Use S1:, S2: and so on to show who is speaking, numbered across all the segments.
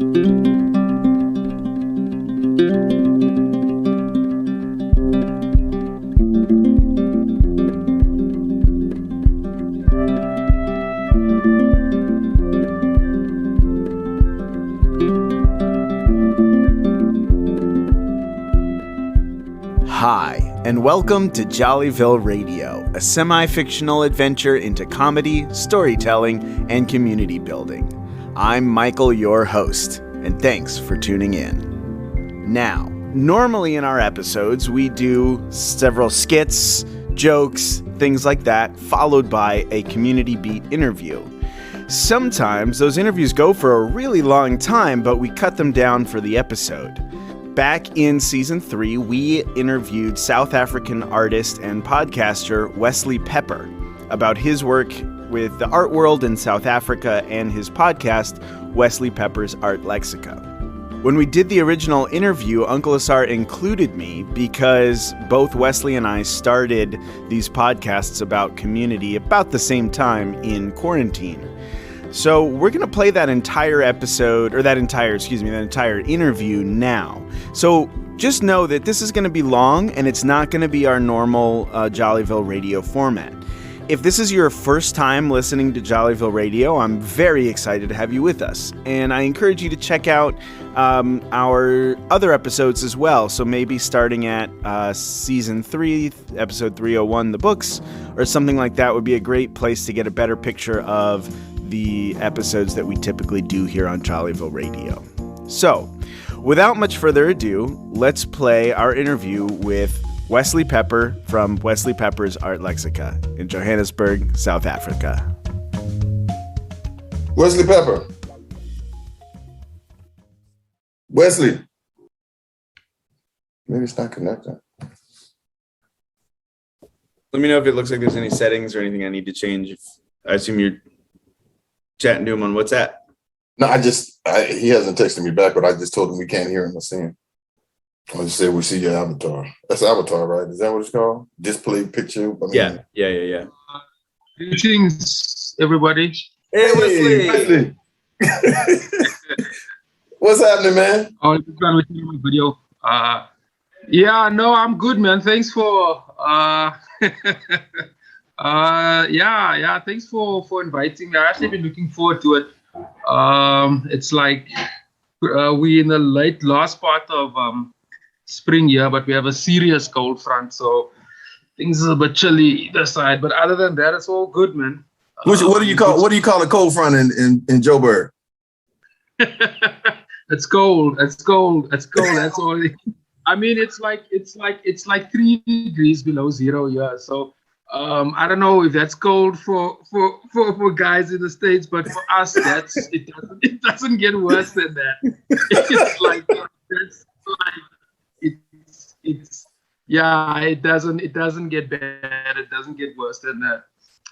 S1: Hi, and welcome to Jollyville Radio, a semi-fictional adventure into comedy, storytelling, and community building. I'm Michael, your host, and thanks for tuning in. Now, normally in our episodes, we do several skits, jokes, things like that, followed by a Community Beat interview. Sometimes those interviews go for a really long time, but we cut them down for the episode. Back in Season 3, we interviewed South African artist and podcaster Wesley Pepper about his work with the art world in South Africa and his podcast, Wesley Pepper's Art Lexica. When we did the original interview, UncleASAR included me because both Wesley and I started these podcasts about community about the same time in quarantine. So we're going to play that entire interview now. So just know that this is going to be long and it's not going to be our normal Jollyville Radio format. If this is your first time listening to Jollyville Radio, I'm very excited to have you with us. And I encourage you to check out our other episodes as well. So maybe starting at Season 3, Episode 301, The Books, or something like that would be a great place to get a better picture of the episodes that we typically do here on Jollyville Radio. So, without much further ado, let's play our interview with Wesley Pepper from Wesley Pepper's Art Lexica in Johannesburg, South Africa.
S2: Wesley Pepper. Wesley. Maybe it's not connecting.
S1: Let me know if it looks like there's any settings or anything I need to change. I assume you're chatting to him on WhatsApp.
S2: No, he hasn't texted me back, but I just told him we can't hear him or see him. I just said we see your avatar. That's avatar, right? Is that what it's called? Display picture?
S1: Yeah.
S3: Greetings, everybody.
S1: Hey, Wesley.
S2: What's happening, man?
S3: Oh, I'm done with my video. I'm good, man. Thanks for thanks for inviting me. I've actually been looking forward to it. It's like we in the last part of spring here, but we have a serious cold front, so things are a bit chilly either side. But other than that, it's all good, man.
S2: What do you call a cold front in Joburg?
S3: It's cold. That's all. I mean, it's like 3 degrees below zero here. So I don't know if that's cold for guys in the States, but for us, it doesn't get worse than that. It doesn't get bad. It doesn't get worse than that.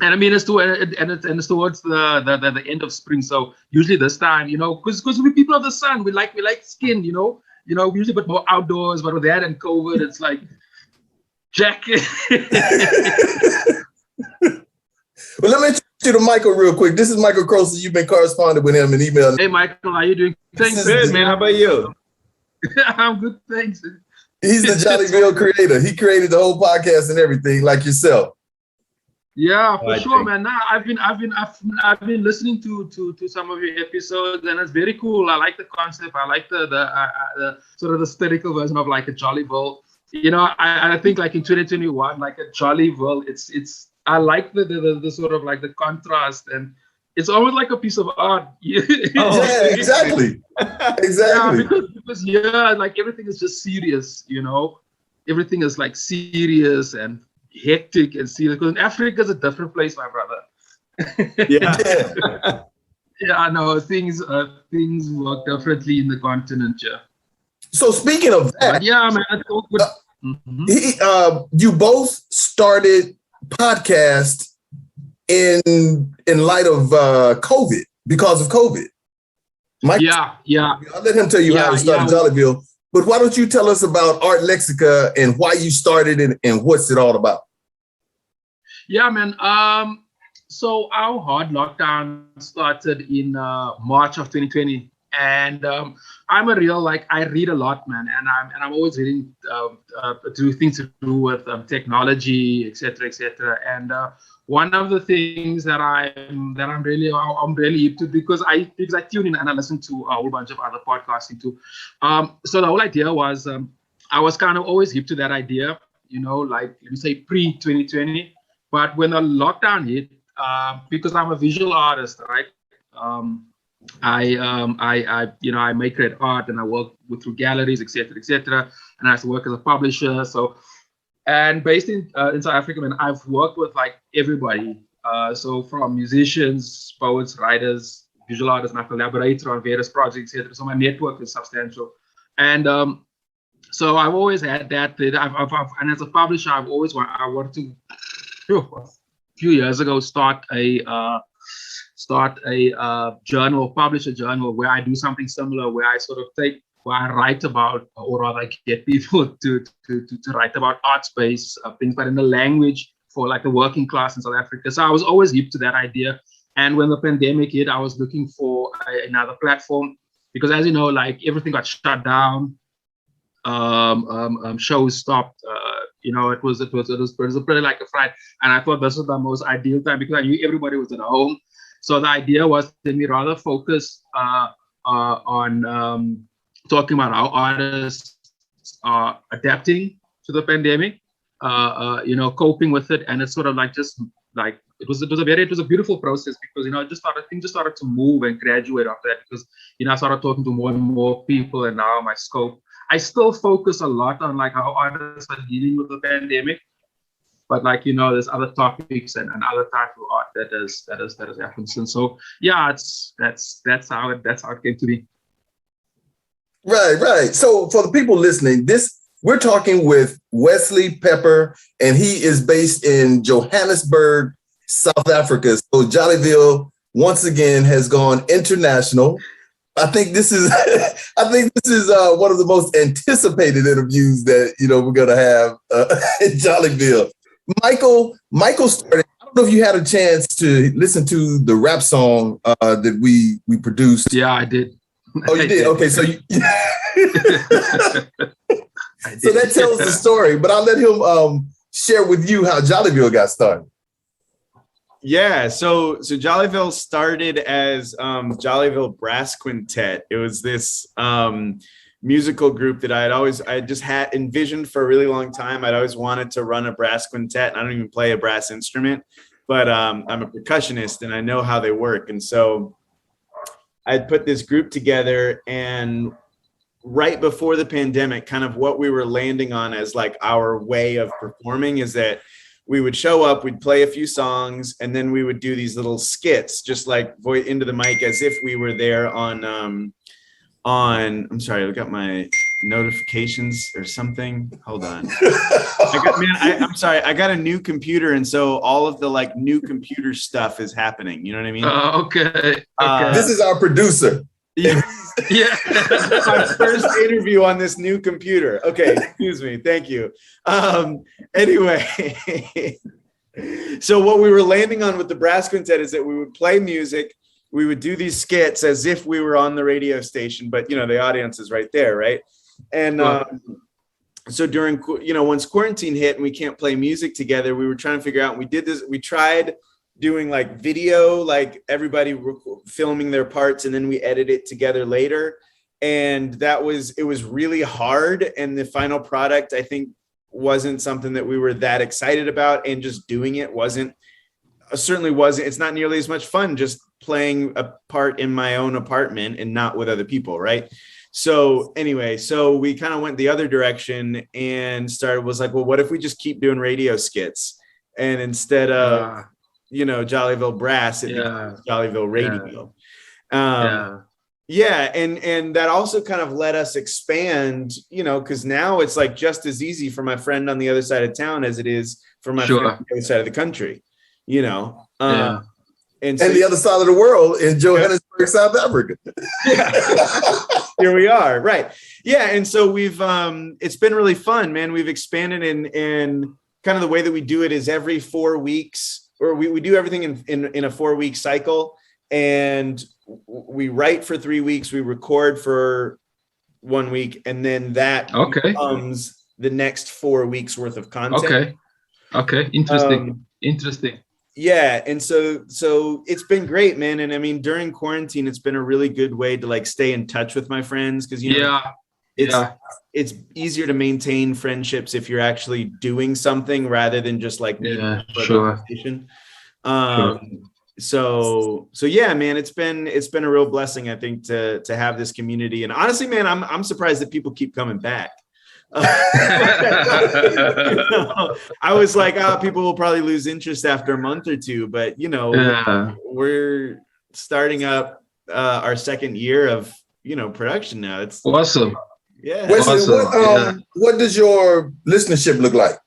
S3: And I mean, it's towards the end of spring. So usually this time, because we people of the sun, we like skin, we usually put more outdoors, but with that and COVID, it's like jacket.
S2: Well, let me introduce you to Michael real quick. This is Michael Crosser. You've been corresponding with him and emailing.
S3: Hey, Michael, how you doing? Thanks.
S1: Good, man. How about you?
S3: I'm good, thanks.
S2: He's the Jollyville creator. He created the whole podcast and everything, like yourself.
S3: Yeah, for sure, man. Nah, I've been listening to some of your episodes, and it's very cool. I like the concept. I like the sort of the satirical version of like a Jollyville. I think like in 2021, like a Jollyville, it's I like the sort of like the contrast, and it's almost like a piece of art.
S2: Yeah, exactly. Exactly.
S3: Yeah, because like everything is just serious, everything is like serious and hectic and serious. Because in Africa is a different place, my brother.
S2: Yeah.
S3: Yeah, I know things work differently in the continent. Yeah.
S2: So speaking of that,
S3: but yeah, man, it's all good.
S2: You both started podcast in light of COVID, because of COVID. Mike,
S3: yeah.
S2: I'll let him tell you how he started Jollyville. But why don't you tell us about Art Lexica and why you started it and what's it all about?
S3: Yeah, man. So our hard lockdown started in March of 2020. And I'm a real, like, I read a lot, man, and I'm always reading do things to do with technology, etc. And one of the things that I'm really hip to, because I tune in and I listen to a whole bunch of other podcasting too. So the whole idea was, I was kind of always hip to that idea, like, let me say pre-2020. But when the lockdown hit, because I'm a visual artist, right? I make great art and I work through galleries, etc. And I have to work as a publisher. So, and based in South Africa, man, I've worked with like everybody. So from musicians, poets, writers, visual artists, and I collaborate on various projects, etc. So my network is substantial. And so I've always had that. And as a publisher, I wanted to, a few years ago, start a journal, publish a journal where I do something similar, where I write about, or rather get people to write about art space things, but in the language for like the working class in South Africa. So I was always hip to that idea. And when the pandemic hit, I was looking for another platform, because as you know, like everything got shut down, shows stopped. It was pretty like a fright. And I thought this was the most ideal time, because I knew everybody was at home. So the idea was that we rather focus on talking about how artists are adapting to the pandemic, coping with it. And it's sort of like just like it was a beautiful process, because things just started to move and graduate after that, because I started talking to more and more people, and now my scope. I still focus a lot on like how artists are dealing with the pandemic, but like there's other topics and other type of art that has happened since. So yeah, that's how it came to be.
S2: Right. So for the people listening, we're talking with Wesley Pepper, and he is based in Johannesburg, South Africa. So Jollyville once again has gone international. I think this is one of the most anticipated interviews that we're gonna have in Jollyville. Michael started. I don't know if you had a chance to listen to the rap song that we produced.
S3: Yeah, I did.
S2: Oh, you did? Okay, so so that tells the story. But I'll let him share with you how Jollyville got started.
S1: Yeah, so Jollyville started as Jollyville Brass Quintet. It was this musical group that I just had envisioned for a really long time. I'd always wanted to run a brass quintet. I don't even play a brass instrument, but I'm a percussionist and I know how they work. And so I'd put this group together, and right before the pandemic, kind of what we were landing on as like our way of performing is that we would show up, we'd play a few songs, and then we would do these little skits, just like into the mic as if we were there on I'm sorry, I got my notifications or something. Hold on. I'm sorry, I got a new computer, and so all of the like new computer stuff is happening. You know what I mean?
S3: Okay.
S2: This is our producer.
S1: Yeah.
S3: Yeah.
S1: My first interview on this new computer. Okay, excuse me. Thank you. Anyway, so what we were landing on with the brass quintet is that we would play music, we would do these skits as if we were on the radio station, but the audience is right there, right? And so during once quarantine hit and we can't play music together, we were trying to figure out. And we did this. We tried doing like video, like everybody filming their parts, and then we edit it together later. And it was really hard. And the final product, I think, wasn't something that we were that excited about. And just doing it certainly wasn't. It's not nearly as much fun just playing a part in my own apartment and not with other people, right? So anyway, so we kind of went the other direction and was like, well, what if we just keep doing radio skits? And instead of Jollyville Brass, it becomes Jollyville Radio. And that also kind of let us expand, because now it's like just as easy for my friend on the other side of town as it is for my friend on the other side of the country, and
S2: the other side of the world in Johannesburg, South Africa.
S1: Here we are. Right. Yeah. And so we've, it's been really fun, man. We've expanded in kind of the way that we do it is every 4 weeks, or we do everything in a 4-week cycle. And we write for 3 weeks, we record for 1 week, and then that becomes the next 4 weeks worth of content.
S3: Okay. Interesting.
S1: Yeah. And so it's been great, man. And I mean, during quarantine, it's been a really good way to like stay in touch with my friends. Cause it's easier to maintain friendships if you're actually doing something rather than just like meeting for a conversation. So yeah, man, it's been a real blessing, I think, to have this community. And honestly, man, I'm surprised that people keep coming back. I was like, people will probably lose interest after a month or two, but we're starting up our second year of production now. It's
S3: awesome.
S1: Yeah.
S2: Wesley, what does your listenership look like?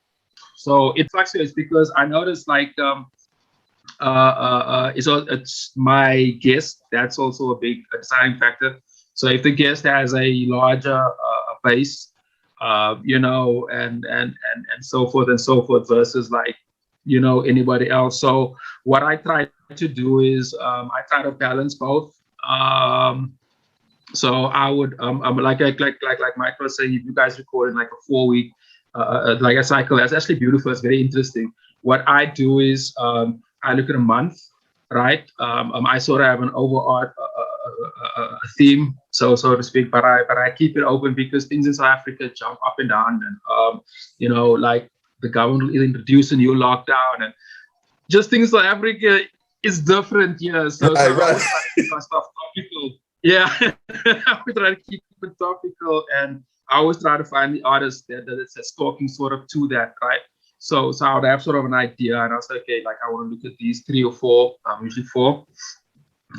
S3: So it fluctuates because I noticed like it's my guest. That's also a big deciding factor. So if the guest has a larger base, and so forth and so forth versus like, anybody else. So what I try to do is I try to balance both. So I would like Michael was saying, if you guys record in like a 4 week like a cycle, that's actually beautiful. It's very interesting. What I do is I look at a month, right? I sort of have an overall theme, so to speak, but I keep it open because things in South Africa jump up and down, and like the government will introduce a new lockdown, and just things in South Africa is different. Yeah, so I always try to keep my stuff topical. Yeah, I always try to keep it topical, and I always try to find the artist that's talking sort of to that, right? So I would have sort of an idea, and I was like, okay, like I want to look at these 3 or 4, usually 4.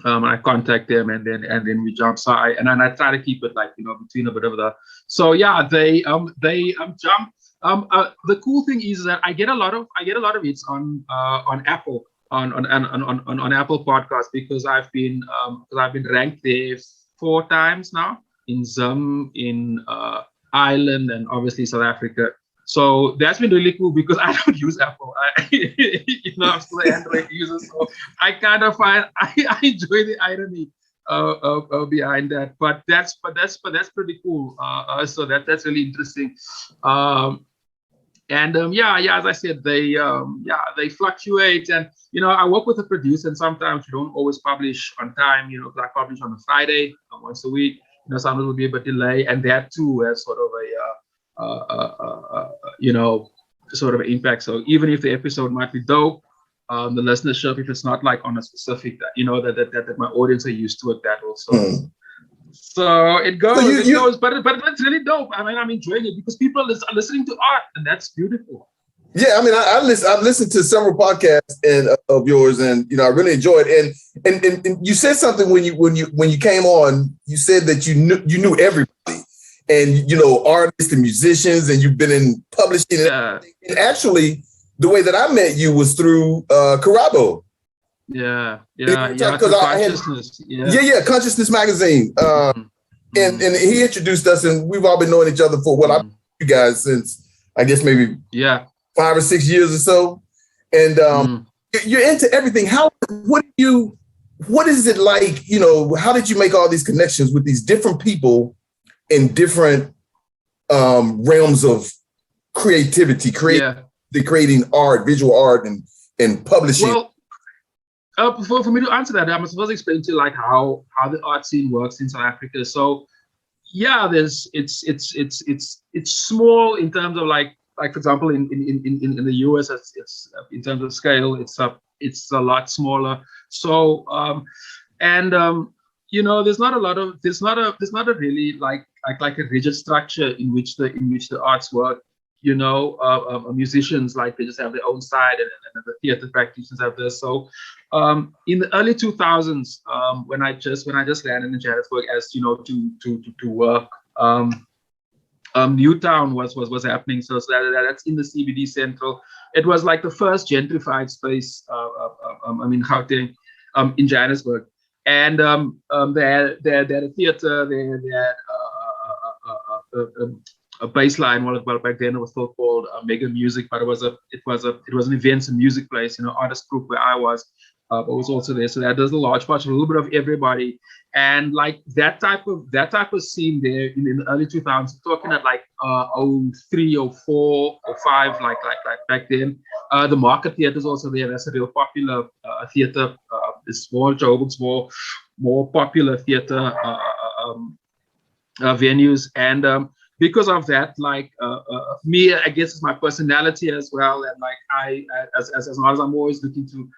S3: I contact them, and then we jump. So I try to keep it like between a bit of the. So yeah, they jump. The cool thing is that I get a lot of hits on Apple on Apple Podcasts because I've been ranked there 4 times now in Zim, in Ireland, and obviously South Africa. So that's been really cool because I don't use Apple. I'm still an Android user, so I kind of find I enjoy the irony behind that. But that's pretty cool. So that's really interesting. As I said, they fluctuate, and I work with a producer, and sometimes you don't always publish on time. Because I publish on a Friday once a week. Sometimes it will be a bit delay, and that too has sort of sort of impact. So even if the episode might be dope, the listenership, if it's not like on a specific that my audience are used to it, that also. So it goes, but it's really dope. I mean, I'm enjoying it because people are listening to art, and that's beautiful.
S2: Yeah, I mean, I've listened to several podcasts of yours, and I really enjoyed it. And you said something when you came on. You said that you knew everybody, and artists and musicians, and you've been in publishing. And actually, the way that I met you was through Karabo.
S3: Because
S2: Consciousness magazine. And he introduced us, and we've all been knowing each other for I've known you guys since I guess maybe 5 or 6 years or so. And you're into everything. What is it like? How did you make all these connections with these different people in different realms of creativity, creating art, visual art, and publishing?
S3: Well, for me to answer that, I must first explain to you like how the art scene works in South Africa. So yeah, it's small in terms of like for example in the US, it's in terms of scale, it's a lot smaller. So there's not a really like a rigid structure in which the arts work. Musicians, like, they just have their own side, and the theater practitioners have this. So in the early 2000s, when I just landed in Johannesburg as to work, Newtown was happening. So that's in the CBD Central. It was like the first gentrified space. Gauteng, in Johannesburg, and they had a theater. They had a baseline. Well, back then it was still called Mega Music, but it was an events and music place. Artist group where I was. was also there. So that does a large part, a little bit of everybody. And like that type of scene there in the early 2000s, talking at like 03, 04, 05, like back then. The Market Theatre is also there. That's a real popular theatre. It's more Joburg's more popular theatre venues. And because of that, like me, I guess it's my personality as well. And like as long as I'm always looking to,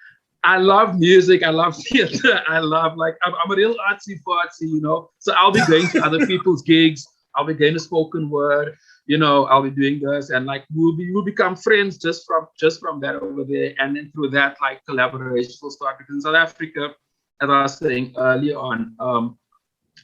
S3: I love music, I love theater, I'm a real artsy-fartsy, you know. So I'll be going to other people's gigs, I'll be going to spoken word, you know, I'll be doing this, and like we'll become friends just from that over there. And then through that, like collaborations will start, because in South Africa, as I was saying earlier on,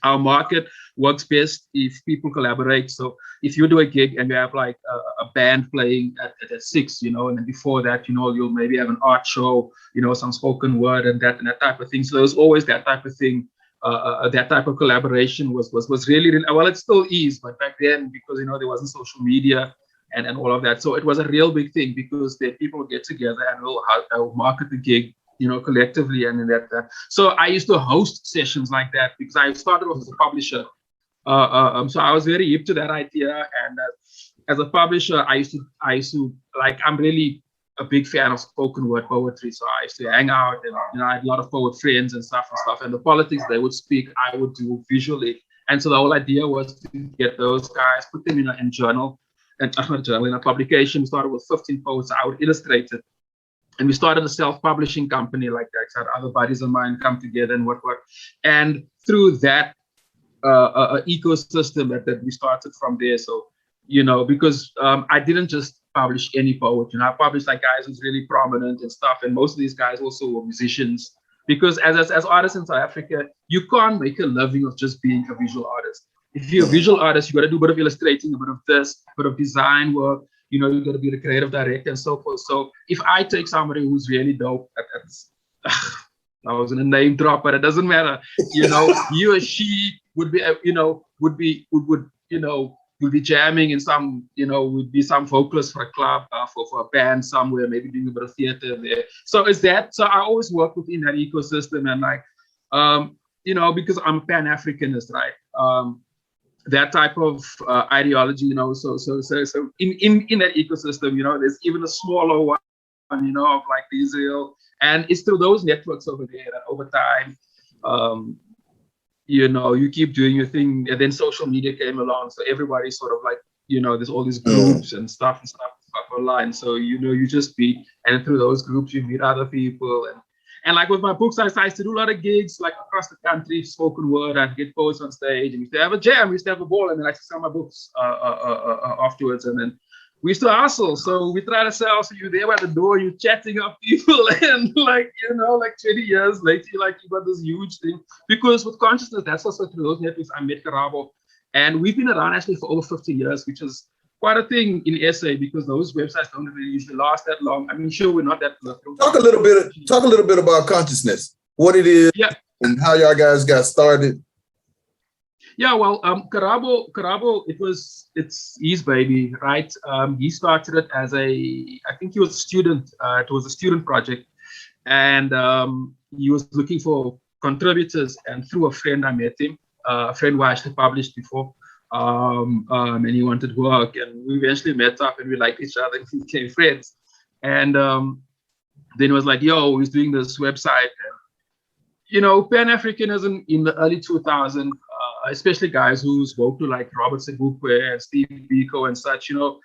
S3: our market works best if people collaborate. So if you do a gig and you have like a band playing at 6, you know, and then before that, you know, you'll maybe have an art show, you know, some spoken word and that type of thing. So there's always that type of thing. That type of collaboration was really, well, it still is, but back then, because, you know, there wasn't social media and all of that. So it was a real big thing, because the people get together and will market the gig, you know, collectively, and that. So I used to host sessions like that, because I started off as a publisher. So I was very hip to that idea. And as a publisher, I used to like, I'm really a big fan of spoken word poetry. So I used to hang out, and, you know, I had a lot of poet friends and stuff. And the politics they would speak, I would do visually. And so the whole idea was to get those guys, put them in a journal, and not a journal, in a publication. We started with 15 poets. I would illustrate it. And we started a self-publishing company like that. So other buddies of mine come together and what. And through that ecosystem that we started from there. So, you know, because I didn't just publish any poet. You know, I published like guys who's really prominent and stuff. And most of these guys also were musicians. Because as artists in South Africa, you can't make a living of just being a visual artist. If you're a visual artist, you got to do a bit of illustrating, a bit of this, a bit of design work. You know, you got to be the creative director and so forth. So if I take somebody who's really dope, I was in a name drop, but it doesn't matter. You know, he or she would be, you know, would be jamming in some, you know, would be some vocalist for a club, for a band somewhere, maybe doing a bit of theater there. So is that, so I always work within that ecosystem, and like, you know, because I'm a Pan-Africanist, right? That type of ideology, you know, so in that ecosystem, you know, there's even a smaller one, you know, of like Israel, and it's through those networks over there that over time, you know, you keep doing your thing, and then social media came along, so everybody sort of like, you know, there's all these groups and stuff online, so, you know, you just meet, and through those groups you meet other people. And like with my books, I used to do a lot of gigs like across the country, spoken word. I'd get poets on stage, and we used to have a jam, we used to have a ball, and then I used to sell my books afterwards. And then we used to hustle. So we try to sell. So you're there by the door, you're chatting up people, and like, you know, like 20 years later, like you got this huge thing. Because with consciousness, that's also through those networks I met Karabo. And we've been around actually for over 50 years, which is quite a thing in SA, because those websites don't really usually last that long. I mean, sure, we're not that.
S2: Talk a little bit about consciousness, what it is,
S3: yeah,
S2: and how y'all guys got started.
S3: Yeah, well, Karabo, it's his baby, right? He started it as I think he was a student. It was a student project, and he was looking for contributors. And through a friend, I met him, a friend who I actually published before. And he wanted work, and we eventually met up, and we liked each other, and we became friends. And then it was like, yo, he's doing this website. And, you know, Pan-Africanism in the early 2000s, especially guys who spoke to like Robert Sebukwe and Steve Biko and such, you know,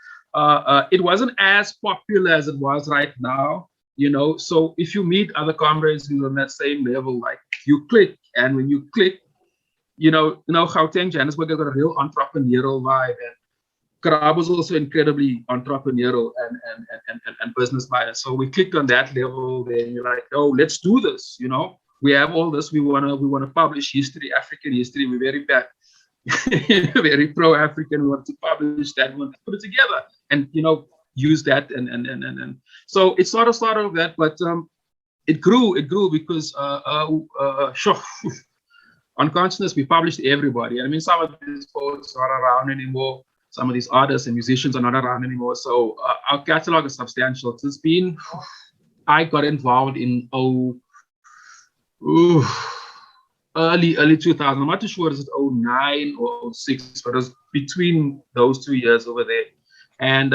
S3: it wasn't as popular as it was right now, you know. So if you meet other comrades who are on that same level, like you click, and when you click, you know, Gauteng, Johannesburg has got a real entrepreneurial vibe, and Karabo is also incredibly entrepreneurial and business minded. So we clicked on that level. Then you're like, oh, let's do this. You know, we have all this. We wanna publish history, African history. We're very very pro-African. We want to publish that. We want to put it together, and you know, use that and so it sort of started that, but it grew because on consciousness, we published everybody. I mean, some of these poets are not around anymore. Some of these artists and musicians are not around anymore. So our catalog is substantial. It's been, I got involved in Ooh, early 2000. I'm not too sure, is it 09 or 06, but it was between those 2 years over there. And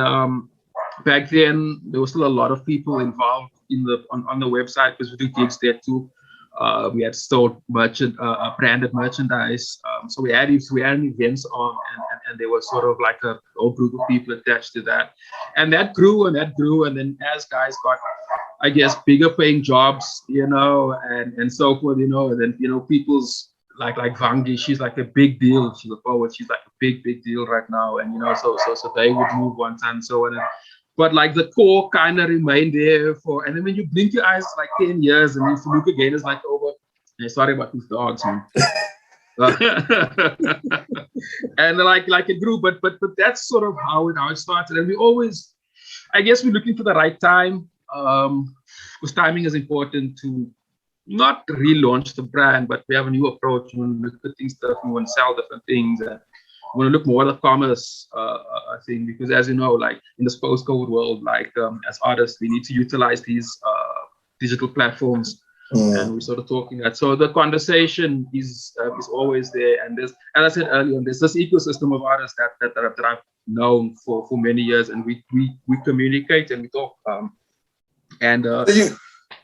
S3: back then, there was still a lot of people involved in on the website because we do gigs there too. We had stored branded merchandise. So we had events on, and there was sort of like a whole group of people attached to that. And that grew and that grew. And then as guys got, I guess, bigger paying jobs, and so forth, and then, people's like Vangi, she's like a big deal. She's a poet. She's like a big deal right now. And, so they would move one time and so on. But like the core kind of remained there and then when you blink your eyes, it's like 10 years, and if you look again, it's like over. Hey, sorry about these dogs, man. And like it grew, but that's sort of how it started. And we always, I guess, we're looking for the right time, because timing is important to not relaunch the brand, but we have a new approach. We want to look at things different, we want to sell different things, and we want to look more at the commerce thing, because as you know, like in this post-COVID world, like as artists, we need to utilize these digital platforms. And we're sort of talking that. So the conversation is always there. And there's, as I said earlier, there's this ecosystem of artists that I've known for many years, and we communicate and we talk.
S2: So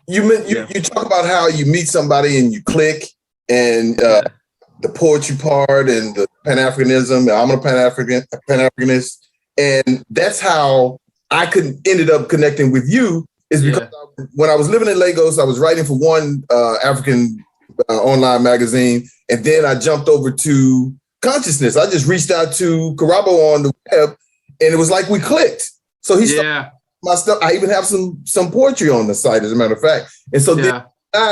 S2: you talk about how you meet somebody and you click, and the poetry part and the Pan-Africanism. I'm a Pan-Africanist, and that's how I ended up connecting with you. Is because when I was living in Lagos, I was writing for one African online magazine, and then I jumped over to Consciousness. I just reached out to Karabo on the web, and it was like we clicked. So he started my stuff. I even have some poetry on the site, as a matter of fact. And so then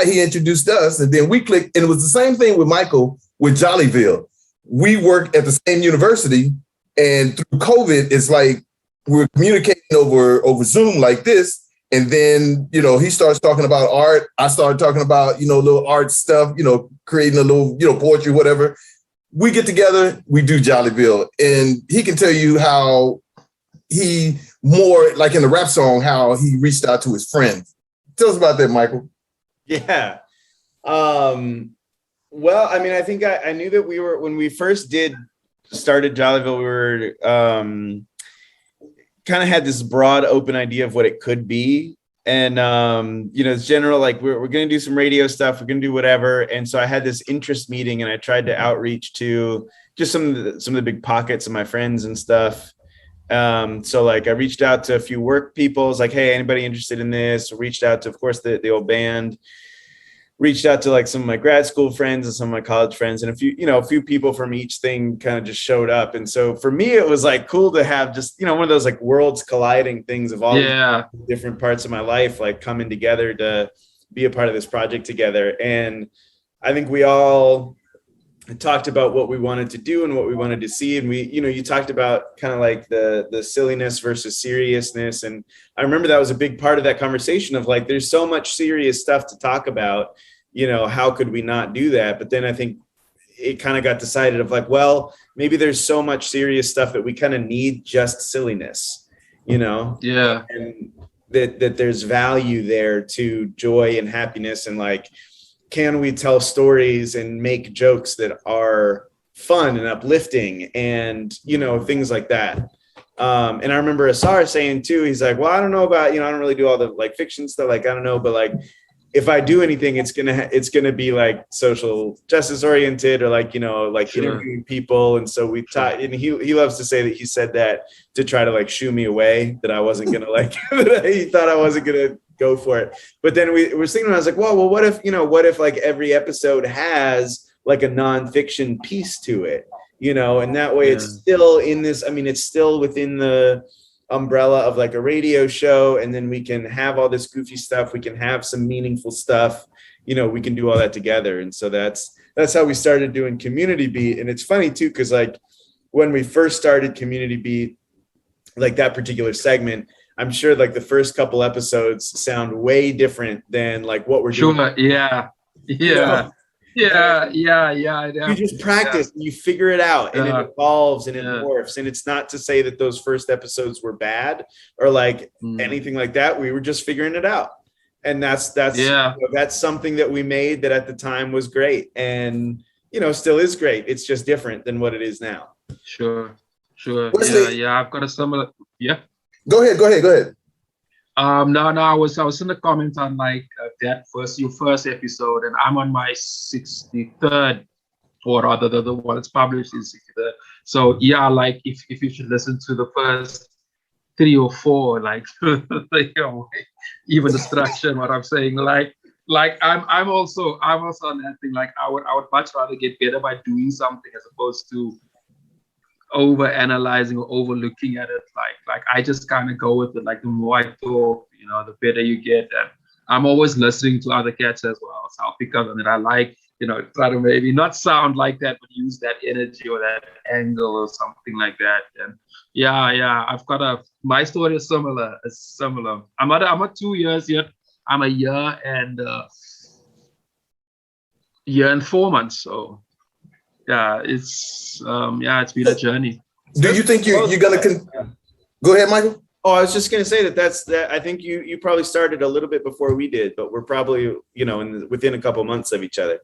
S2: he introduced us, and then we clicked, and it was the same thing with Michael with Jollyville. We work at the same university, and through COVID, it's like we're communicating over Zoom like this. And then, he starts talking about art. I started talking about, little art stuff, creating a little, poetry, whatever. We get together, we do Jollyville. And he can tell you how he more like in the rap song, how he reached out to his friends. Tell us about that, Michael.
S1: Yeah. Well, I mean, I think I knew that when we first started Jollyville, we were, kind of had this broad open idea of what it could be. And, it's general, like we're going to do some radio stuff. We're going to do whatever. And so I had this interest meeting, and I tried to outreach to just some of the big pockets of my friends and stuff. So like I reached out to a few work people. I was like, hey, anybody interested in this? Reached out to, of course, the old band. Reached out to like some of my grad school friends and some of my college friends, and a few people from each thing kind of just showed up. And so for me, it was like cool to have just, one of those like worlds colliding things of all different parts of my life, like coming together to be a part of this project together. And I think we all talked about what we wanted to do and what we wanted to see. And we, you talked about kind of like the silliness versus seriousness. And I remember that was a big part of that conversation of like, there's so much serious stuff to talk about, how could we not do that? But then I think it kind of got decided of like, well, maybe there's so much serious stuff that we kind of need just silliness, and that there's value there to joy and happiness. And like, can we tell stories and make jokes that are fun and uplifting and, things like that. And I remember Asar saying too, he's like, well, I don't know about, I don't really do all the like fiction stuff. Like, I don't know, but like, if I do anything, it's going to be like social justice oriented or like, interviewing people. And so we taught, and he loves to say that he said that to try to like shoo me away, that I wasn't going to like, that he thought I wasn't going to go for it. But then we were thinking, I was like, well, what if like every episode has like a nonfiction piece to it, and that way it's still in this, it's still within the umbrella of like a radio show. And then we can have all this goofy stuff. We can have some meaningful stuff, we can do all that together. And so that's how we started doing Community Beat. And it's funny too, because like when we first started Community Beat, like that particular segment, I'm sure like the first couple episodes sound way different than like what we're doing.
S3: Yeah.
S1: You just practice and you figure it out, and it evolves and it morphs. And it's not to say that those first episodes were bad or like anything like that. We were just figuring it out. And that's that's something that we made that at the time was great, and still is great. It's just different than what it is now.
S3: Sure.
S2: Wesley,
S3: I've got a similar. Yeah.
S2: Go ahead.
S3: No, I was in the comments on like your first episode, and I'm on my 63rd, or rather the one that's published is 63rd. So yeah, like if you should listen to the first 3 or 4, like even the structure and what I'm saying, like I'm also on that thing. Like I would much rather get better by doing something as opposed to over analyzing or overlooking at it. Like I just kind of go with it. Like the more I talk, the better you get. And I'm always listening to other cats as well. So I'll pick up on it. I like, try to maybe not sound like that, but use that energy or that angle or something like that. And yeah, I've got my story is similar. I'm not 2 years yet. I'm a year and 4 months. So yeah, it's been a journey.
S2: Do you think you're gonna go ahead, Michael?
S1: Oh, I was just gonna say that I think you probably started a little bit before we did, but we're probably within a couple months of each other.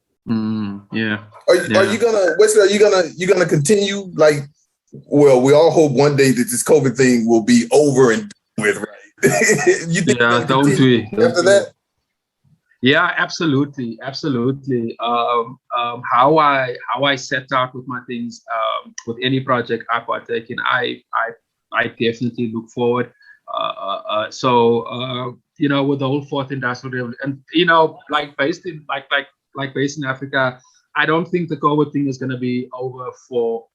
S3: Yeah.
S2: Are you gonna, Wesley? Are you gonna continue? Like, well, we all hope one day that this COVID thing will be over and done with, right? You think
S3: don't we?
S2: After that?
S3: Yeah, absolutely. How I set out with my things, with any project I partake in, I definitely look forward. With the whole fourth industrial revolution, and like based in Africa, I don't think the COVID thing is going to be over for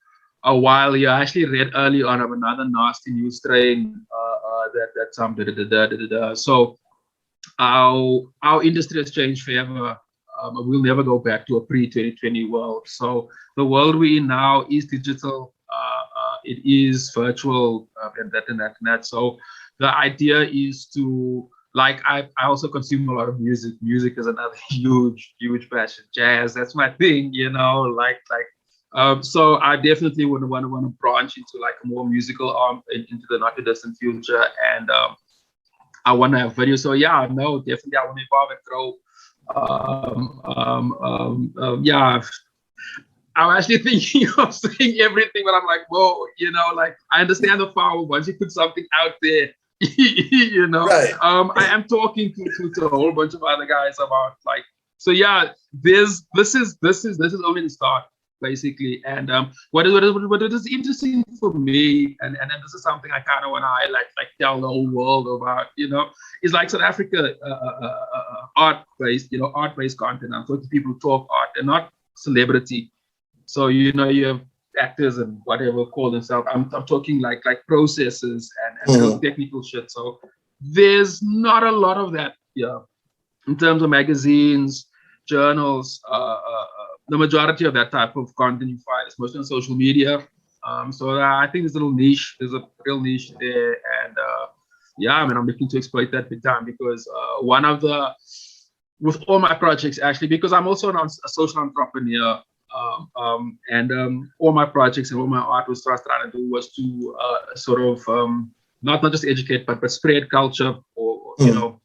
S3: a while. You actually read early on of another nasty new strain that some So our industry has changed forever. We'll never go back to a pre-2020 world. So the world we're in now is digital. It is virtual, and that. So the idea is to, like, I also consume a lot of music. Music is another huge passion. Jazz, that's my thing, so I definitely would want to branch into like a more musical arm into the not too distant future. And I want to have videos. So yeah, no, definitely I want to evolve and grow. I'm actually thinking of saying everything, but I'm like, whoa, like I understand the power once you put something out there, Right. I am talking to a whole bunch of other guys about like, so yeah, this is only the start, basically. And what is interesting for me, and this is something I kind of want to highlight, like tell the whole world about, is like South Africa art-based content. I'm talking to people who talk art and not celebrity. So you have actors and whatever call themselves. I'm talking like processes and technical shit. So there's not a lot of that here in terms of magazines, journals. The majority of that type of content you find is mostly on social media. So I think there's a real niche there, and I'm looking to exploit that big time, because with all my projects, actually, because I'm also a social entrepreneur. All my projects and all my art was trying to do was to sort of not just educate, but spread culture, or and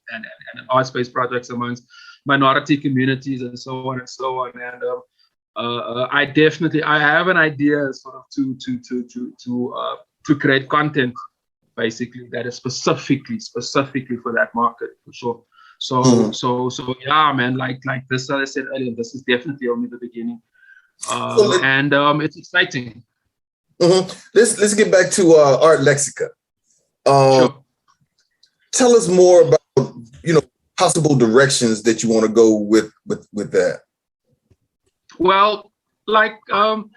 S3: arts-based projects amongst minority communities and so on and so on. And I have an idea sort of to create content, basically, that is specifically for that market, for sure. So yeah, man, like this, as I said earlier, this is definitely only the beginning. It's exciting.
S2: Let's get back to Art Lexica.
S3: Sure.
S2: Tell us more about possible directions that you want to go with that.
S3: Well, like I'm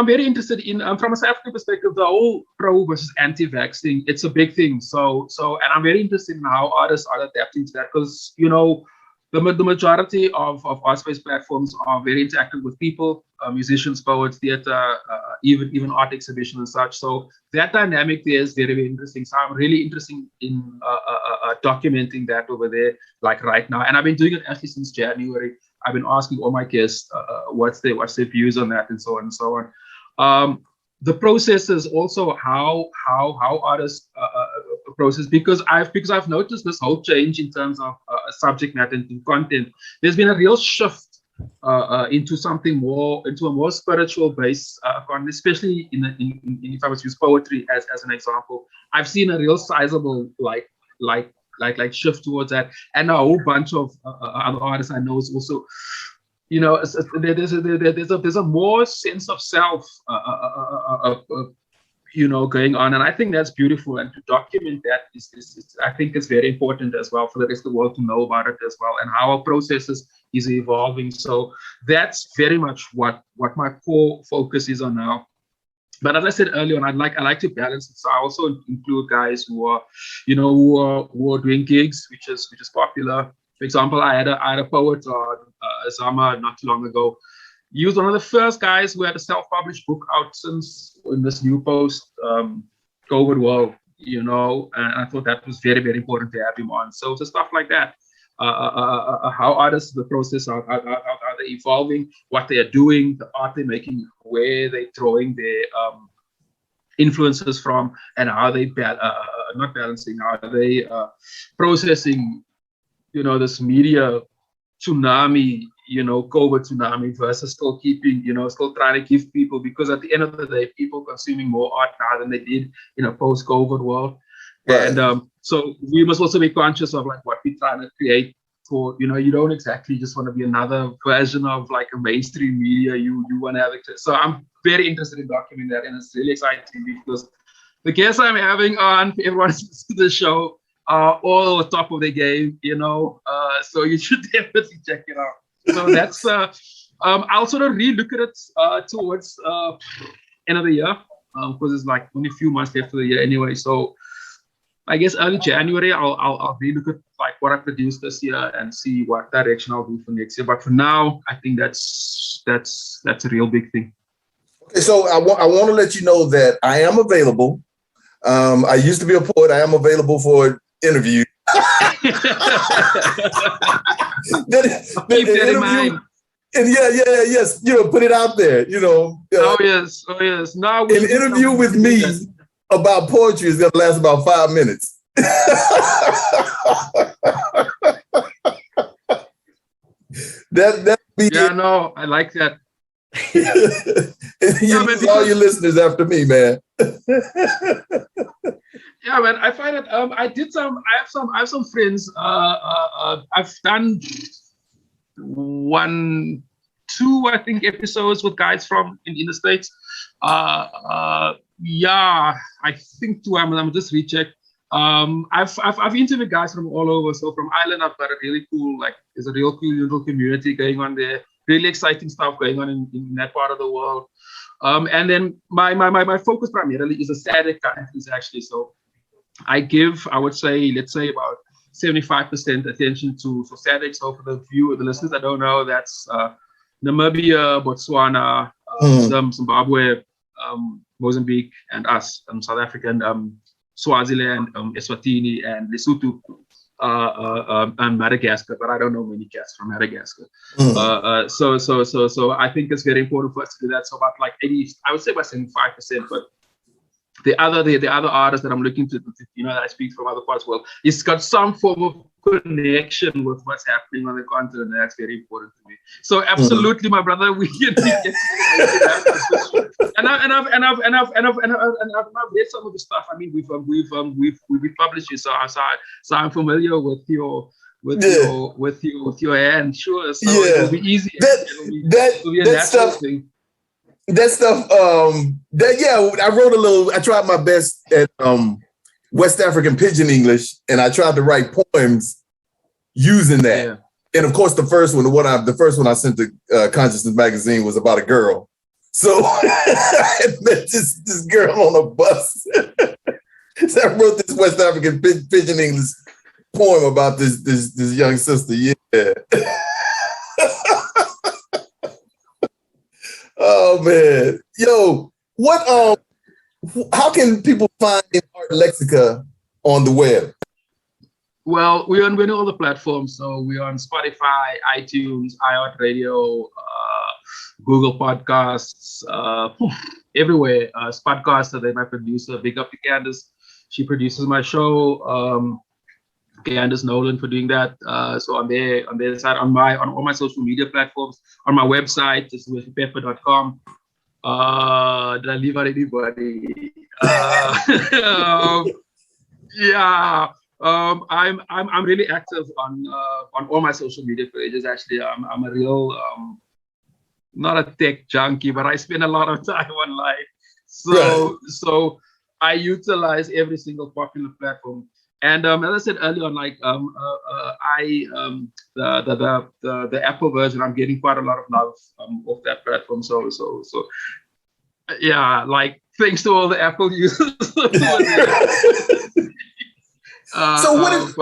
S3: very interested in from a South African perspective, the whole pro versus anti-vax thing. It's a big thing. So and I'm very interested in how artists are adapting to that, because the majority of art-based platforms are very interactive with people, musicians, poets, theater, even art exhibition and such. So that dynamic there is very, very interesting. So I'm really interested in documenting that over there, like right now. And I've been doing it actually since January. I've been asking all my guests what's their views on that, and so on and so on. The process is also how artists process, because I've noticed this whole change in terms of subject matter and content. There's been a real shift into a more spiritual base content, especially in if I was to use poetry as an example. I've seen a real sizable like shift towards that, and a whole bunch of other artists I know is also, you know, there's a more sense of self, you know, going on, and I think that's beautiful. And to document that is I think it's very important as well for the rest of the world to know about it as well, and how our processes is evolving. So that's very much what my core focus is on now. But as I said earlier on, I like to balance it. So I also include guys who are, you know, who are doing gigs, which is popular. For example, I had a poet on Zama not too long ago. He was one of the first guys who had a self-published book out since in this new post-COVID world, you know, and I thought that was very, very important to have him on. So stuff like that, how artists, the process, how they're evolving, what they are doing, the art they're making, where they're drawing their influences from, and how they not balancing, how they processing, you know, this media tsunami, you know, COVID tsunami, versus still keeping, you know, still trying to give people, because at the end of the day, people consuming more art now than they did in a post-COVID world. Right. And so we must also be conscious of like what we're trying to create for, you know, you don't exactly just want to be another version of like a mainstream media. You want to have it. So I'm very interested in documenting that, and it's really exciting because the guests I'm having on, everyone listens to the show, are all at the top of their game, you know, so you should definitely check it out. So that's, I'll sort of re-look at it towards end of the year, because it's like only a few months left of the year anyway. So I guess early January, I'll re-look at like what I produced this year and see what direction I'll do for next year. But for now, I think that's a real big thing.
S2: Okay, so I want to let you know that I am available. I used to be a poet. I am available for interview.
S3: Keep that in mind.
S2: And yes, you know, put it out there, you know.
S3: Oh yes. Now
S2: an interview with me about poetry is gonna last about 5 minutes. that be
S3: yeah, it. No, I like that.
S2: All your listeners after me, man.
S3: Yeah, man. I find it. I have some friends. I've done 1, 2, I think, episodes with guys from in the States. Yeah, I think 2. I'm just recheck. I've interviewed guys from all over. So from Ireland, I've got a really cool, like, there's a real cool little community going on there. Really exciting stuff going on in that part of the world. And then my focus primarily is the SADC countries, actually. So I give, I would say, let's say about 75% attention to SADC. So for the listeners that don't know, that's Namibia, Botswana, Zimbabwe, Mozambique, and us, South Africa, Swaziland, Eswatini, and Lesotho, and Madagascar. But I don't know many cats from Madagascar. So I think it's very important for us to do that. So about like 80, I would say about 75%, but the other artists that I'm looking to, you know, that I speak from other parts of the world, it's got some form of connection with what's happening on the continent, and that's very important to me. So absolutely, my brother, we can get and I've read some of the stuff. I mean, we've published it, so I'm familiar with your hand, sure. So it'll be easy. It'll be a natural thing.
S2: That stuff, I tried my best at West African Pidgin English, and I tried to write poems using that. Yeah. And of course, the first one I sent to Consciousness Magazine was about a girl. So I met this girl on a bus. So I wrote this West African Pidgin English poem about this young sister. Yeah. Oh man, yo, how can people find Art Lexica on the web?
S3: Well, we're on all the platforms. So we're on Spotify, iTunes, iHeartRadio, Google Podcasts, everywhere. Spotcaster, they're my producer. Big up to Candace. She produces my show. Candace Nolan for doing that. So on their side, on all my social media platforms, on my website, it's wesleypepper.com. Did I leave out anybody? Yeah. I'm really active on all my social media pages. Actually, I'm a real not a tech junkie, but I spend a lot of time online. So I utilize every single popular platform. And as I said earlier on, like the Apple version, I'm getting quite a lot of love off that platform. So yeah, like thanks to all the Apple users.
S2: So what is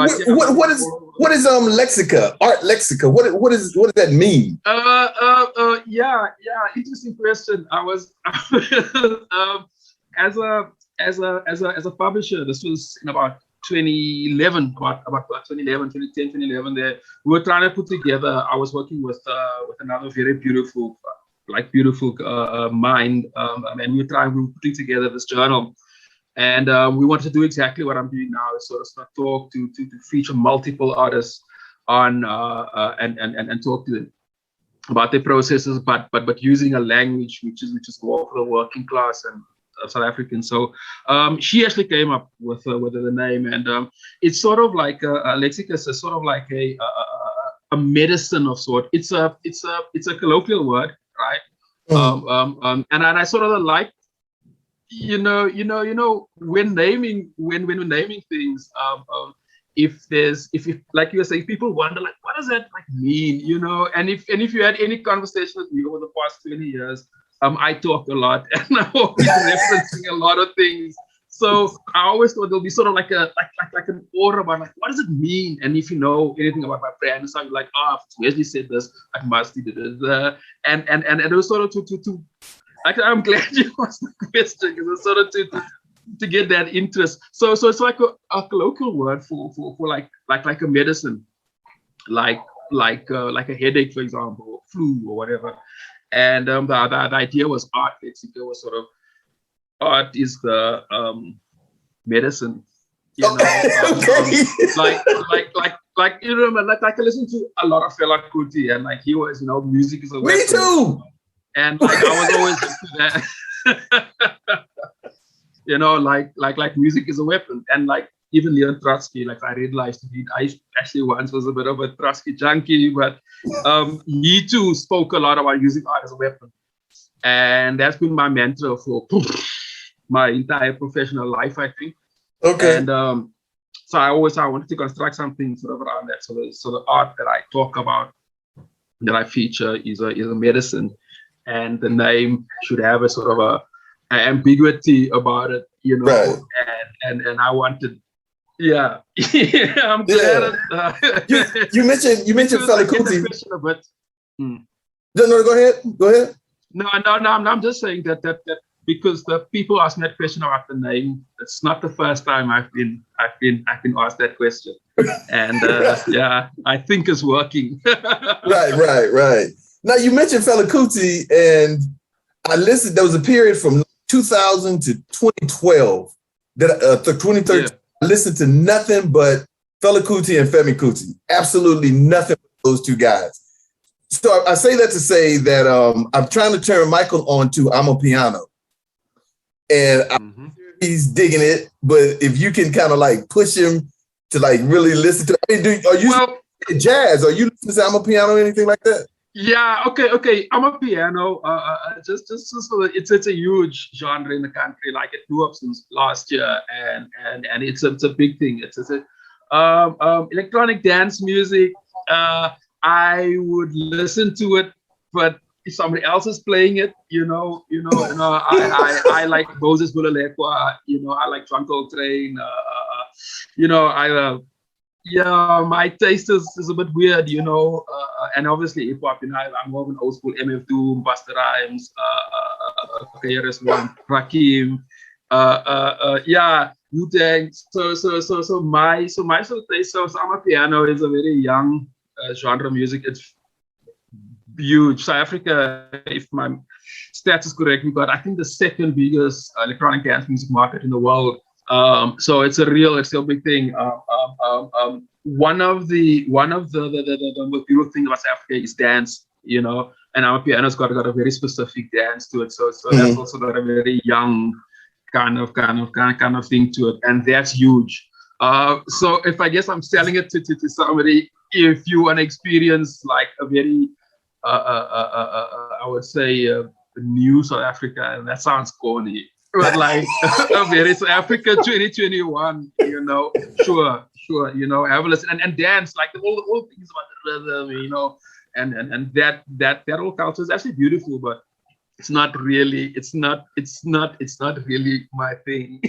S2: Lexica? Art Lexica? What does that mean?
S3: Yeah, interesting question. I was as a publisher, this was in about 2011, about 2011, 2010, 2011. There, we were trying to put together. I was working with another very beautiful mind, and we were putting together this journal. And we wanted to do exactly what I'm doing now, is sort of talk to feature multiple artists on and talk to them about their processes, but using a language which is more for the working class and South African. So she actually came up with the name, and it's sort of like Lexica is sort of like a medicine of sort. It's a colloquial word, right? And I sort of like. You know, when naming things, if like you were saying, people wonder like, what does that like mean? You know, and if you had any conversation with me over the past 20 years, I talk a lot and I'm always referencing a lot of things. So I always thought there'll be sort of like an aura about like, what does it mean? And if you know anything about my brand, so I'm like, Wesley said this, I must do this, and it was sort of to I'm glad you asked the question, because it's sort of to get that interest. So it's like a colloquial word for like a medicine, like a headache, for example, or flu or whatever. And the idea was art. Lexica was sort of art is the medicine. You know, like you remember, like I listen to a lot of Fela Kuti, and like he was, music is a weapon.
S2: Me too.
S3: And like I was always that, like music is a weapon. And like even Leon Trotsky, like I realized I actually once was a bit of a Trotsky junkie, but he too spoke a lot about using art as a weapon. And that's been my mantra for my entire professional life, I think.
S2: Okay.
S3: And so I wanted to construct something sort of around that. So the art that I talk about, that I feature, is a medicine. And the name should have a sort of a ambiguity about it,
S2: Right.
S3: And I wanted, yeah. I'm glad.
S2: You mentioned Fela Kuti. No, go ahead.
S3: No, I'm just saying that because the people ask me that question about the name, it's not the first time I've been asked that question, and yeah, I think it's working.
S2: Right. Now you mentioned Fela Kuti, and I listened. There was a period from 2000 to 2012 that 2013. Yeah. I listened to nothing but Fela Kuti and Femi Kuti. Absolutely nothing but those two guys. So I say that to say that I'm trying to turn Michael on to Amapiano, and he's digging it. But if you can kind of like push him to like really listen to, are you jazz? Are you listening to Amapiano or anything like that?
S3: Yeah, okay. Amapiano, just so it's a huge genre in the country. Like it blew up since last year, and it's a big thing. It's electronic dance music. I would listen to it, but if somebody else is playing it, I like Moses Bulelekwa. I like John Coltrane. My taste is a bit weird, and obviously hip hop. I'm more of an old school MF Doom, Busta Rhymes, KRS-One, Rakim, Wu-Tang. So my sort of taste. So Amapiano is a very young genre of music. It's huge. South Africa, if my stats is correct, we got I think the second biggest electronic dance music market in the world. So it's a real big thing. One of the most beautiful things about South Africa is dance, you know, and our piano's got a very specific dance to it. So that's also got a very young kind of thing to it, and that's huge. So if I guess I'm selling it to somebody, if you want to experience like a very I would say new South Africa, and that sounds corny, but like a very South Africa 2021, you know, sure, you know, have a listen and dance, like all things about the rhythm, you know, and that whole culture is actually beautiful, but it's not really my thing.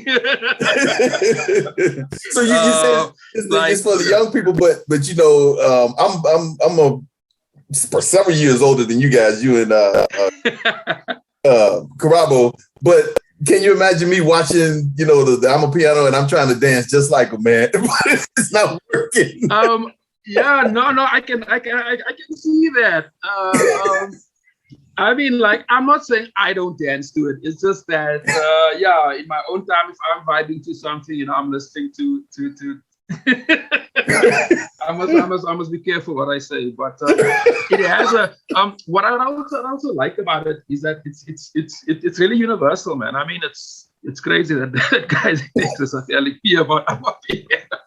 S2: So you say it's for the young people, but you know, I'm for several years older than you guys, you and Karabo, but can you imagine me watching, you know, the I'm a piano and I'm trying to dance just like a man, but it's not working.
S3: Yeah, no, I can see that. I mean, like, I'm not saying I don't dance to it. It's just that, yeah, in my own time, if I'm vibing to something, you know, I'm listening to. I must be careful what I say, but it has a what I also like about it is that it's really universal, man. I mean, it's crazy that guys in Texas are telling me about our piano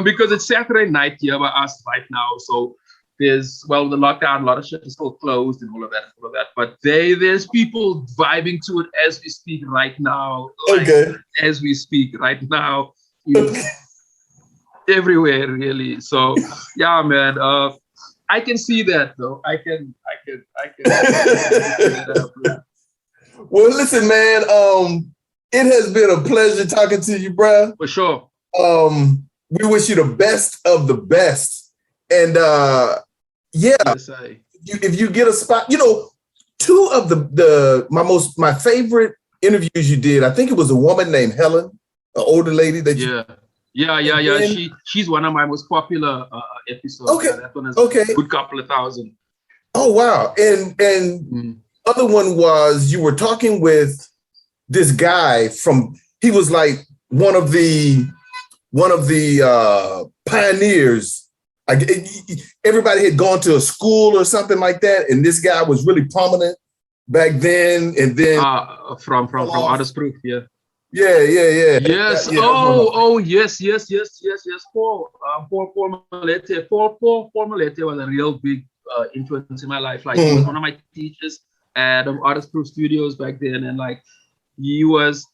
S3: because it's Saturday night here by us right now, so there's the lockdown, a lot of shit is still closed and all of that, but there's people vibing to it as we speak right now, like, as we speak right now. Everywhere really. So yeah, man, I can see that though. I can
S2: Well, listen, man, it has been a pleasure talking to you, bruh.
S3: For sure.
S2: We wish you the best of the best, and if you get a spot, you know, two of my favorite interviews you did, I think it was a woman named Helen, an older lady that
S3: Yeah. She's one of my most popular episodes.
S2: Okay.
S3: Yeah, that one has a good couple of thousand.
S2: Oh wow! And other one was you were talking with this guy he was like one of the pioneers. Everybody had gone to a school or something like that, and this guy was really prominent back then. And then
S3: from Artist Proof, yeah.
S2: Yeah.
S3: Yes. Yes. Paul Malete. Paul Malete was a real big influence in my life. Like he was one of my teachers at Artist Proof Studios back then, and like he was,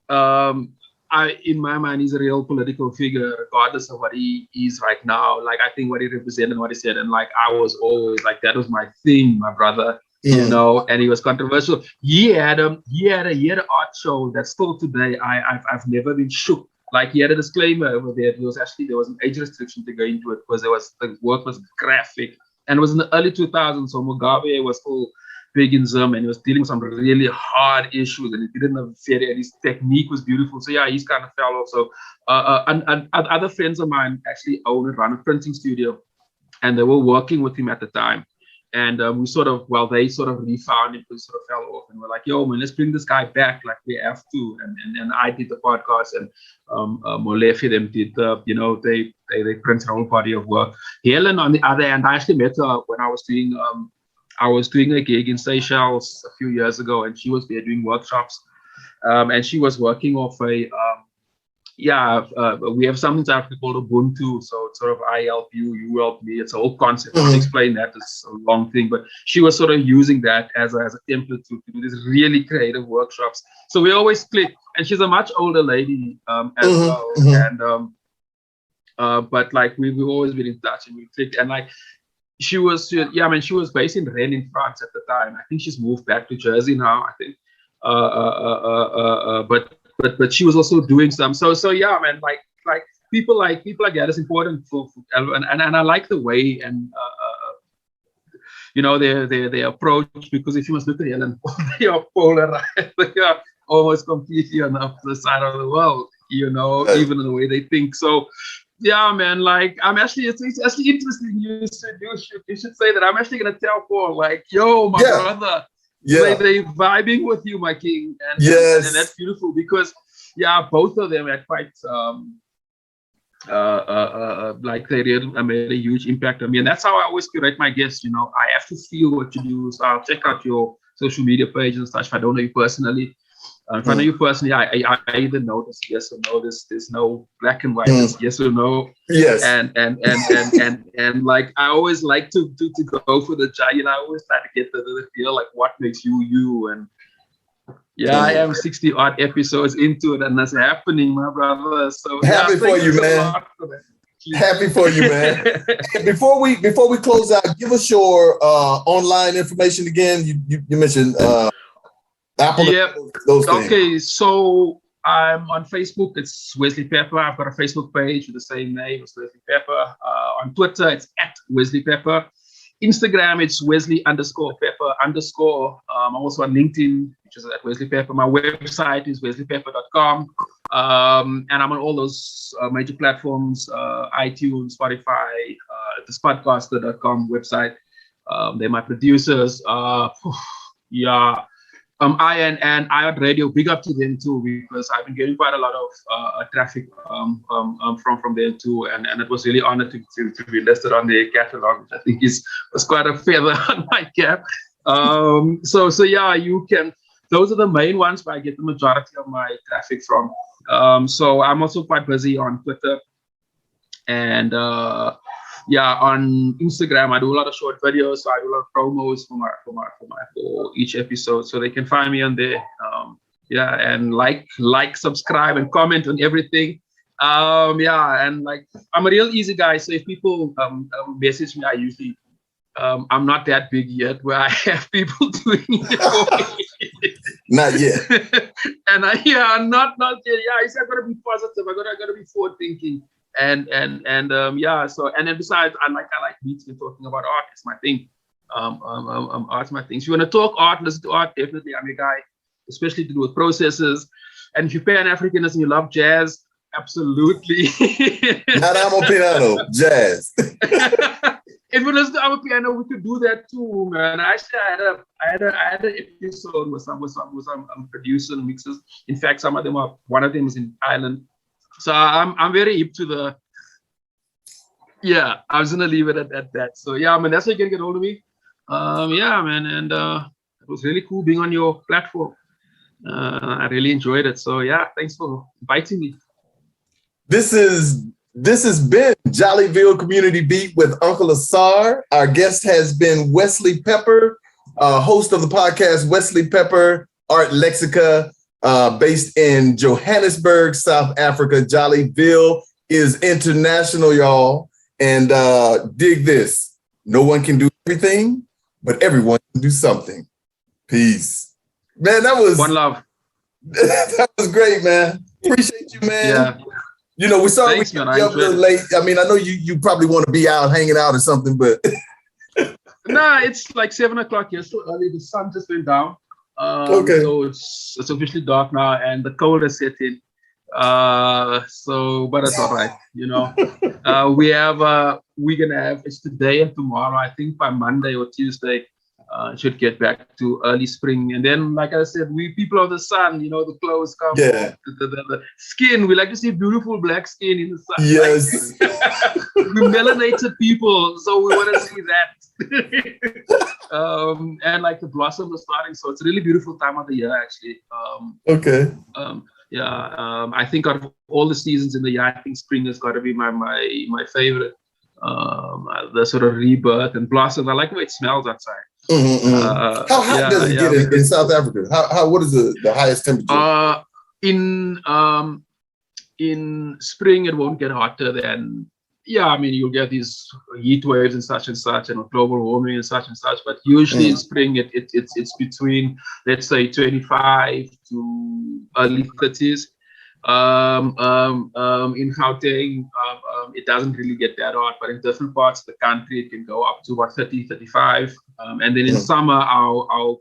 S3: in my mind, he's a real political figure, regardless of what he is right now. Like I think what he represented and what he said, and like I was always like that was my thing, my brother. You know, and he was controversial. He had an art show that still today I've never been shook. Like he had a disclaimer over there. There was an age restriction to go into it because the work was graphic, and it was in the early 2000s. So Mugabe was still big in Zim, and he was dealing with some really hard issues, and he didn't have fair, and his technique was beautiful. So yeah, he's kind of fell off. So and other friends of mine actually run a printing studio, and they were working with him at the time. And they sort of refound him, because he sort of fell off, and we're like, yo, man, let's bring this guy back. Like we have to. And I did the podcast, and Molefe them did they printed a whole body of work. Helen, on the other hand, I actually met her when I was doing a gig in Seychelles a few years ago, and she was there doing workshops. And she was working off we have something in South Africa called Ubuntu. So it's sort of I help you, you help me. It's a whole concept. I'll explain that. It's a long thing, but she was sort of using that as a template to do these really creative workshops. So we always click, and she's a much older lady as well. And but like we've always been in touch, and we clicked. And like she was based in Rennes in France at the time. I think she's moved back to Jersey now, I think. But she was also doing some. So yeah, man, like people like that is important for and I like the way and their approach, because if you must look at Helen, they are polarized. They are almost completely on the opposite side of the world, even in the way they think. So yeah, man, like it's actually interesting. You should say that. I'm actually gonna tell Paul, like, yo, my brother. Yeah, they vibing with you, my king, and that's beautiful, because yeah, both of them had quite like they really made a huge impact on me, and that's how I always curate my guests. You know, I have to feel what you do, so I'll check out your social media page and such if I don't know you personally. If I know you personally, I either know this yes or no. There's no black and white. It's yes or no.
S2: Yes.
S3: And like I always like to go for the judge. You know, I always try to get the feel like what makes you you. And yeah, I am 60 odd episodes into it, and that's happening, my brother. So
S2: happy for you, man. Happy for you, man. Before we close out, give us your online information again. You mentioned Apple.
S3: Yep.
S2: Those things.
S3: Okay, so I'm on Facebook. It's Wesley Pepper. I've got a Facebook page with the same name. It's Wesley Pepper. On Twitter, it's @Wesley Pepper. Instagram, it's Wesley_Pepper_. I'm also on LinkedIn, which is @Wesley Pepper. My website is wesleypepper.com. And I'm on all those major platforms, iTunes, Spotify, the Spotcaster.com website. They're my producers. Yeah. I Radio, big up to them too, because I've been getting quite a lot of traffic from them too, and it was really honored to be listed on their catalog, which I think was quite a feather on my cap. So yeah, you can. Those are the main ones where I get the majority of my traffic from. So I'm also quite busy on Twitter, and on Instagram, I do a lot of short videos. So I do a lot of promos for each episode, so they can find me on there. And like, subscribe, and comment on everything. And like I'm a real easy guy. So if people message me, I usually I'm not that big yet where I have people doing it for me.
S2: Not yet.
S3: And not yet. Yeah, I said I've got to be positive. I got to be forward thinking. And then besides, I like meeting and talking about art. It's my thing. Art's my thing. So you want to talk art, listen to art, definitely I'm your guy, especially to do with processes. And if you're Pan-Africanist and you love jazz, absolutely.
S2: Not Amapiano, jazz.
S3: If we listen to Amapiano, we could do that too, man. Actually, I had an episode with some producers and mixers. In fact, one of them is in Ireland. So I'm very hip to the. Yeah, I was gonna leave it at that. So yeah, man, that's how you can get hold of me. Man, and it was really cool being on your platform. I really enjoyed it. So yeah, thanks for inviting me.
S2: This has been Jollyville Community Beat with UncleASAR. Our guest has been Wesley Pepper, host of the podcast Wesley Pepper Art Lexica. Based in Johannesburg, South Africa. Jollyville is international, y'all. And dig this. No one can do everything, but everyone can do something. Peace. Man, that was...
S3: One love.
S2: That was great, man. Appreciate you, man.
S3: Yeah.
S2: You know, we saw
S3: Thanks,
S2: we
S3: man,
S2: up a little late. I mean, I know you probably want to be out hanging out or something, but...
S3: Nah, it's like 7 o'clock here. So early. The sun just went down.
S2: Okay.
S3: So it's officially dark now, and the cold is setting. But it's all right, you know. We're gonna have it's today and tomorrow. I think by Monday or Tuesday, should get back to early spring. And then, like I said, we people of the sun, you know, the clothes come off, the skin. We like to see beautiful black skin in the sun.
S2: Yes.
S3: We're melanated people, so we want to see that. And like the blossoms are starting, so it's a really beautiful time of the year, actually.
S2: Okay.
S3: I think out of all the seasons in the year, I think spring has got to be my favorite. The sort of rebirth and blossom. I like the way it smells outside.
S2: Mm-hmm. How hot does it get in South Africa? What is the highest temperature?
S3: In spring, it won't get hotter than. Yeah, I mean, you'll get these heat waves and such, and global warming and such. But usually in spring, it's between, let's say, 25 to early 30s. In Gauteng, it doesn't really get that hot, but in different parts of the country, it can go up to about 30, 35. And then in summer, I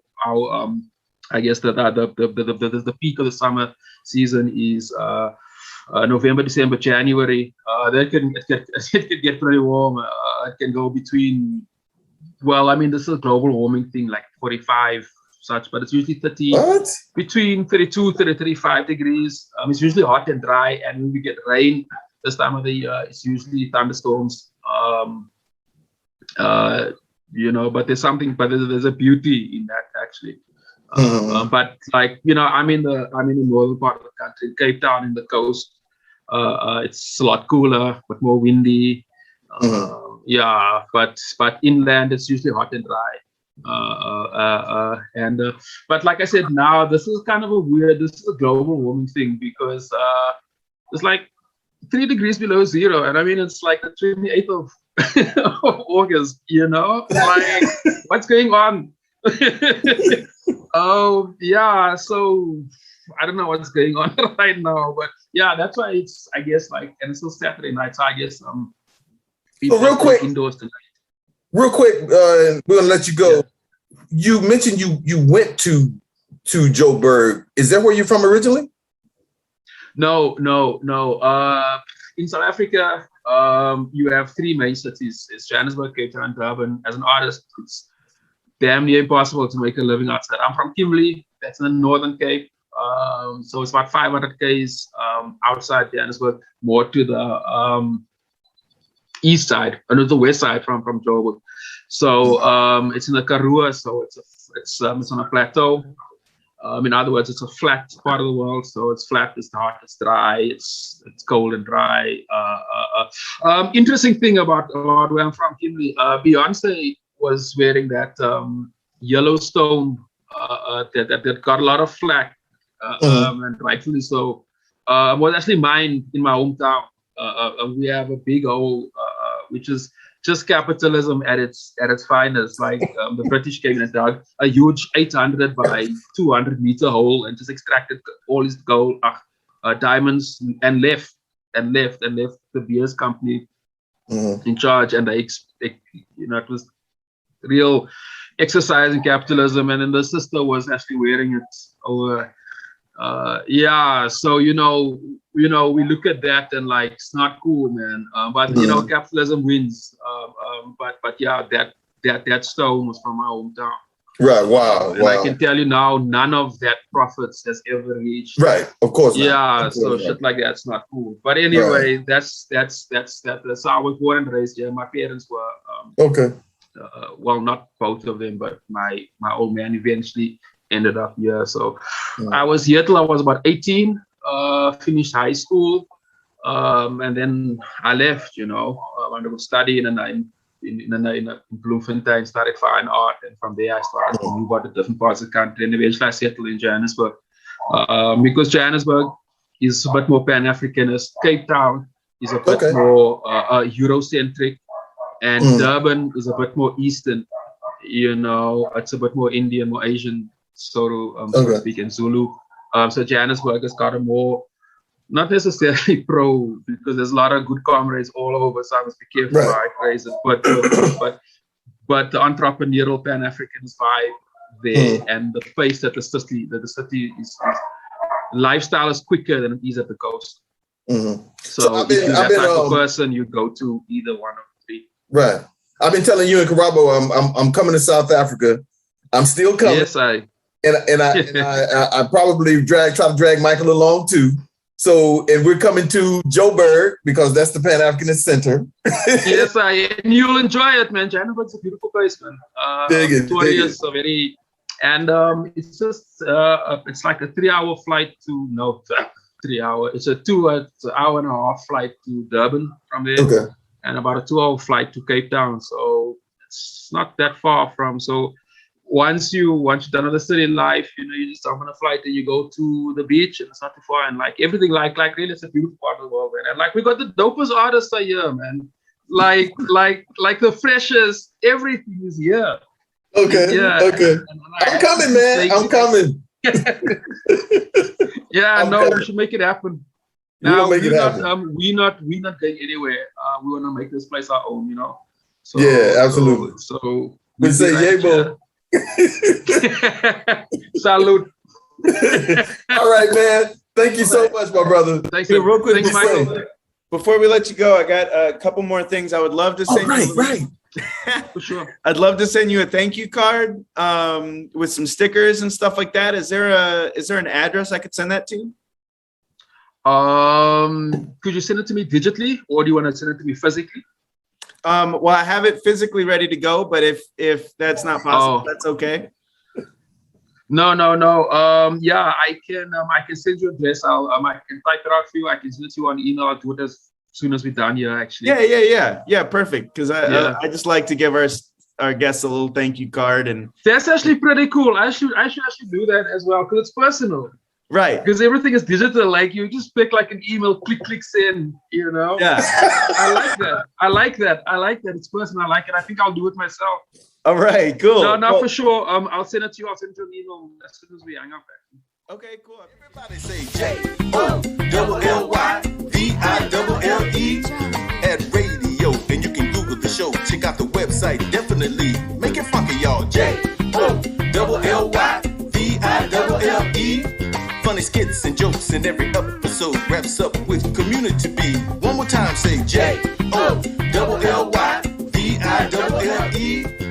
S3: guess the peak of the summer season is November, December, January. It can get pretty warm. It can go between, well, I mean, this is a global warming thing, like 45, such, but it's usually
S2: What?
S3: between 32 to 35 degrees. It's usually hot and dry, and when we get rain this time of the year, it's usually thunderstorms. But there's a beauty in that actually. But like, I'm in the northern part of the country, Cape Town, in the coast. It's a lot cooler, but more windy. But inland it's usually hot and dry. But like I said, now this is kind of this is a global warming thing, because it's like 3 degrees below zero, and I mean it's like the 28th of August, like what's going on? Oh yeah, so I don't know what's going on right now, but yeah, that's why it's, I guess, like, and it's still Saturday night, so I guess people
S2: real quick,
S3: indoors tonight.
S2: Real quick, we're gonna let you go. Yeah. You mentioned you went to Joburg. Is that where you're from originally?
S3: No. In South Africa, you have 3 main cities. It's Johannesburg, Cape Town, Durban. As an artist, it's damn near impossible to make a living outside. I'm from Kimberley, that's in the Northern Cape. So it's about 500 k's outside Johannesburg, more to the east side, and the west side from Joburg. So it's in the Karoo, so it's on a plateau. In other words, it's a flat part of the world, so it's flat, it's hot, it's dry, it's cold and dry. Interesting thing about where I'm from, Kimberley, Beyonce was wearing that Yellowstone that got a lot of flack, and rightfully so. Was actually mine in my hometown. We have a big hole, which is just capitalism at its finest. Like the British came and dug a huge 800 by 200 meter hole and just extracted all his gold, diamonds, and left the Beers company in charge. And it was real exercise in capitalism. And then the sister was actually wearing it over. So we look at that and like, it's not cool, man. But capitalism wins. But yeah, that stone was from my hometown.
S2: Right. Wow.
S3: And I can tell you now, none of that profits has ever reached.
S2: Right. Of course.
S3: Yeah. So shit like that's not cool. But anyway, that's how I was born and raised here. My parents were
S2: okay.
S3: Well, not both of them, but my old man eventually ended up here. So I was here till I was about 18, finished high school, and then I left, I wanted to study, and then in Bloemfontein studied fine art, and from there I started to move out to different parts of the country, and eventually I settled in Johannesburg, because Johannesburg is a bit more Pan-Africanist. Cape Town is a bit more Eurocentric, and Durban is a bit more Eastern, it's a bit more Indian, more Asian, so to speak, in Zulu. So Johannesburg has got a more, not necessarily pro, because there's a lot of good comrades all over, so I must be careful how I phrase it, but the entrepreneurial Pan-Africanist vibe there, and the pace that the city is lifestyle is quicker than it is at the coast. So if you're that type of person, you go to either one of the 3.
S2: Right. I've been telling you and Karabo, I'm coming to South Africa. I'm still coming.
S3: Yes, I
S2: probably try to drag Michael along too. So, and we're coming to Joburg because that's the Pan-Africanist Center.
S3: Yes, and you'll enjoy it, man. Johannesburg's a beautiful place, man. It's just it's like a 3-hour flight to 3 hour. It's an hour and a half flight to Durban from there, and about a 2-hour flight to Cape Town. So it's not that far from. So once you're done with the city life, you just jump on a flight and you go to the beach, and it's not too far, and like everything, like really, it's a beautiful part of the world, man. And like we got the dopest artists are here, man. Like the freshest, everything is here.
S2: Okay. I'm coming, man. I'm coming.
S3: We should make it happen. Now we're not going anywhere. We want to make this place our own, So,
S2: yeah, absolutely.
S3: So
S2: we say yebo.
S3: Salute.
S2: All right, man. Thank you so much, my brother.
S3: Thanks, real quick. Thanks, Michael.
S1: Before we let you go, I got a couple more things I would love to say.
S2: Right.
S3: For sure.
S1: I'd love to send you a thank you card with some stickers and stuff like that. Is there an address I could send that to?
S3: Could you send it to me digitally, or do you want to send it to me physically?
S1: Well, I have it physically ready to go, but if that's not possible, that's okay.
S3: No. Yeah, I can send you an address. I can type it out for you. I can send it to you on email. I'll do it as soon as we're done here, actually.
S1: Yeah, perfect. Because I just like to give our guests a little thank you card, and
S3: that's actually pretty cool. I should actually do that as well, because it's personal.
S1: Right.
S3: Because everything is digital. Like, you just pick like an email, click send, you know?
S1: Yeah.
S3: I like that. It's personal. I like it. I think I'll do it myself.
S1: All right, cool.
S3: No, for sure. I'll send it to you. I'll send it to an email as soon as we hang up.
S1: Okay, cool.
S2: Everybody say J-O-L-L-Y-V-I-L-L-E at radio. And you can Google the show. Check out the website. Definitely make it funky, y'all. J-O-L-L-Y-V-I-L-L-E. Funny skits and jokes in every episode. Wraps up with Community Beat. One more time, say J-O-L-L-Y-V-I-L-L-E.